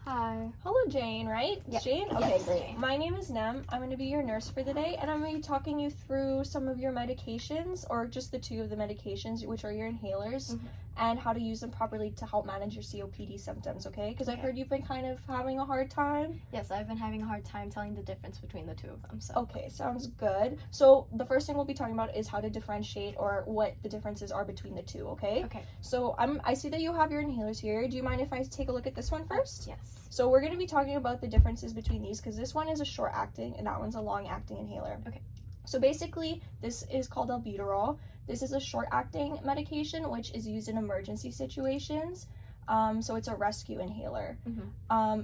Hi. Hello, Jane, right? Yep. Jane? Okay, Yes, great. Jane. My name is Nem. I'm going to be your nurse for the day, and I'm going to be talking you through some of your medications, or just the two of the medications, which are your inhalers, and how to use them properly to help manage your COPD symptoms, okay? Because I've heard you've been kind of having a hard time. Yes, I've been having a hard time telling the difference between the two of them, so. Okay, sounds good. So the first thing we'll be talking about is how to differentiate or what the differences are between the two, okay? Okay. So I see that you have your inhalers here. Do you mind if I take a look at this one first? Yes. So we're going to be talking about the differences between these because this one is a short-acting and that one's a long-acting inhaler. Okay. So basically, this is called albuterol. This is a short-acting medication which is used in emergency situations. So it's a rescue inhaler.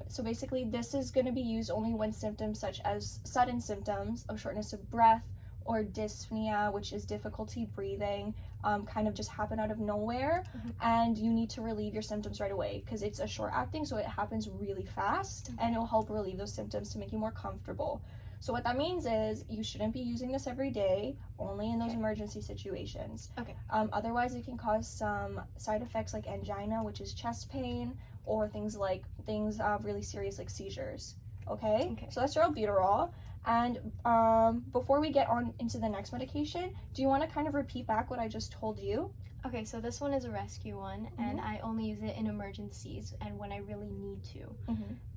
So basically, this is going to be used only when symptoms such as sudden symptoms of shortness of breath or dyspnea, which is difficulty breathing, kind of just happen out of nowhere, and you need to relieve your symptoms right away because it's a short acting, so it happens really fast, and it'll help relieve those symptoms to make you more comfortable. So what that means is you shouldn't be using this every day, only in those emergency situations. Okay. Otherwise, it can cause some side effects like angina, which is chest pain, or things really serious like seizures. Okay? So that's your albuterol. And before we get on into the next medication, do you want to kind of repeat back what I just told you? Okay, so this one is a rescue one, and I only use it in emergencies and when I really need to.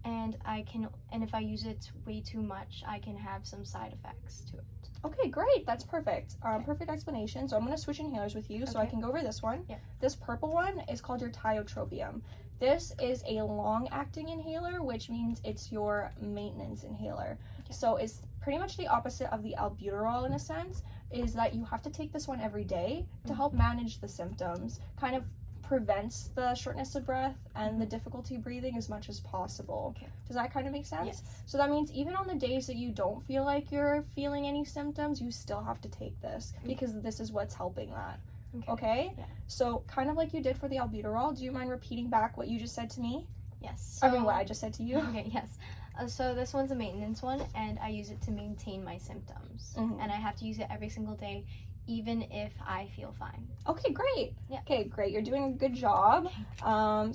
And if I use it way too much, I can have some side effects to it. Okay, great. That's perfect. Perfect explanation. So I'm going to switch inhalers with you so I can go over this one. This purple one is called your tiotropium. This is a long-acting inhaler, which means it's your maintenance inhaler. So it's pretty much the opposite of the albuterol in a sense, is that you have to take this one every day to help manage the symptoms, kind of prevents the shortness of breath and the difficulty breathing as much as possible. Does that kind of make sense? Yes. So that means even on the days that you don't feel like you're feeling any symptoms, you still have to take this because this is what's helping that. Okay? Yeah. So kind of like you did for the albuterol, do you mind repeating back what you just said to me? Yes. I mean, what I just said to you? Okay, yes. So this one's a maintenance one, and I use it to maintain my symptoms. And I have to use it every single day, even if I feel fine. Okay, great. Yeah. Okay, great. You're doing a good job.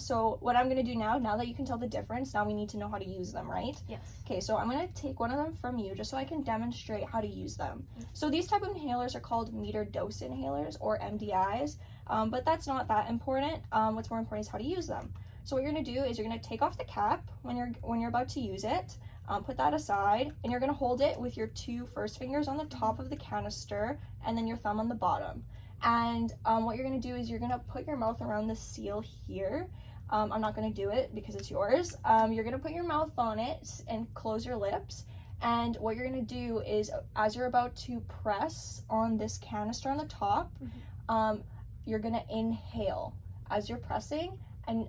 So what I'm going to do now that you can tell the difference, now we need to know how to use them, right? Yes. Okay, so I'm going to take one of them from you just so I can demonstrate how to use them. So these type of inhalers are called metered dose inhalers, or MDIs, but that's not that important. What's more important is how to use them. So what you're going to do is you're going to take off the cap when you're about to use it, put that aside, and you're going to hold it with your two first fingers on the top of the canister and then your thumb on the bottom. And what you're going to do is you're going to put your mouth around the seal here. I'm not going to do it because it's yours. You're going to put your mouth on it and close your lips. And what you're going to do is, as you're about to press on this canister on the top, you're going to inhale as you're pressing. And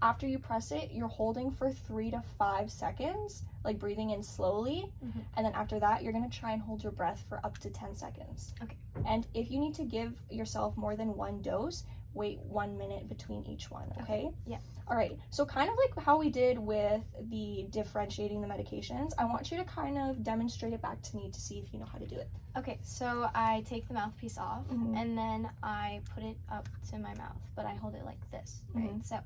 after you press it, you're holding for 3 to 5 seconds, like breathing in slowly. And then after that, you're going to try and hold your breath for up to 10 seconds. Okay. And if you need to give yourself more than one dose, wait 1 minute between each one, okay? Yeah. All right. So kind of like how we did with the differentiating the medications, I want you to kind of demonstrate it back to me to see if you know how to do it. Okay, so I take the mouthpiece off and then I put it up to my mouth, but I hold it like this, right? So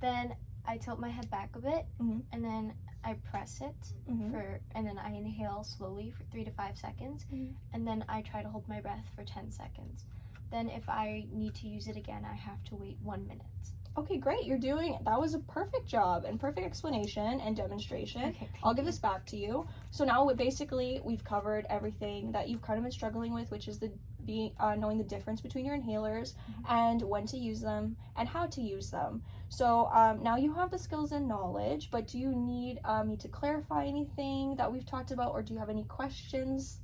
then I tilt my head back a bit and then I press it and then I inhale slowly for 3 to 5 seconds and then I try to hold my breath for 10 seconds. Then if I need to use it again, I have to wait 1 minute. Okay, great. That was a perfect job and perfect explanation and demonstration. Okay, I'll give this back to you. So now we've covered everything that you've kind of been struggling with, which is knowing the difference between your inhalers and when to use them and how to use them. So now you have the skills and knowledge, but do you need me to clarify anything that we've talked about, or do you have any questions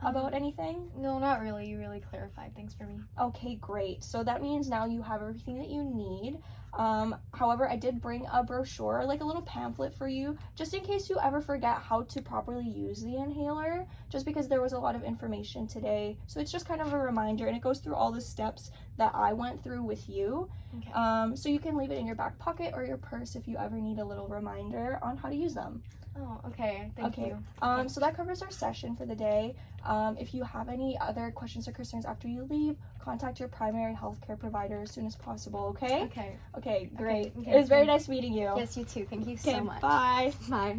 about anything? No, not really. You really clarified things for me. Okay, great. So that means now you have everything that you need. However, I did bring a brochure, like a little pamphlet for you, just in case you ever forget how to properly use the inhaler, just because there was a lot of information today. So it's just kind of a reminder, and it goes through all the steps that I went through with you. Okay. So you can leave it in your back pocket or your purse if you ever need a little reminder on how to use them. Oh, okay. Thank you. So that covers our session for the day. If you have any other questions or concerns after you leave, contact your primary healthcare provider as soon as possible, okay? Okay. Okay, great. Okay, It was very nice meeting you. Yes, you too. Thank you Okay, so much. bye. Bye.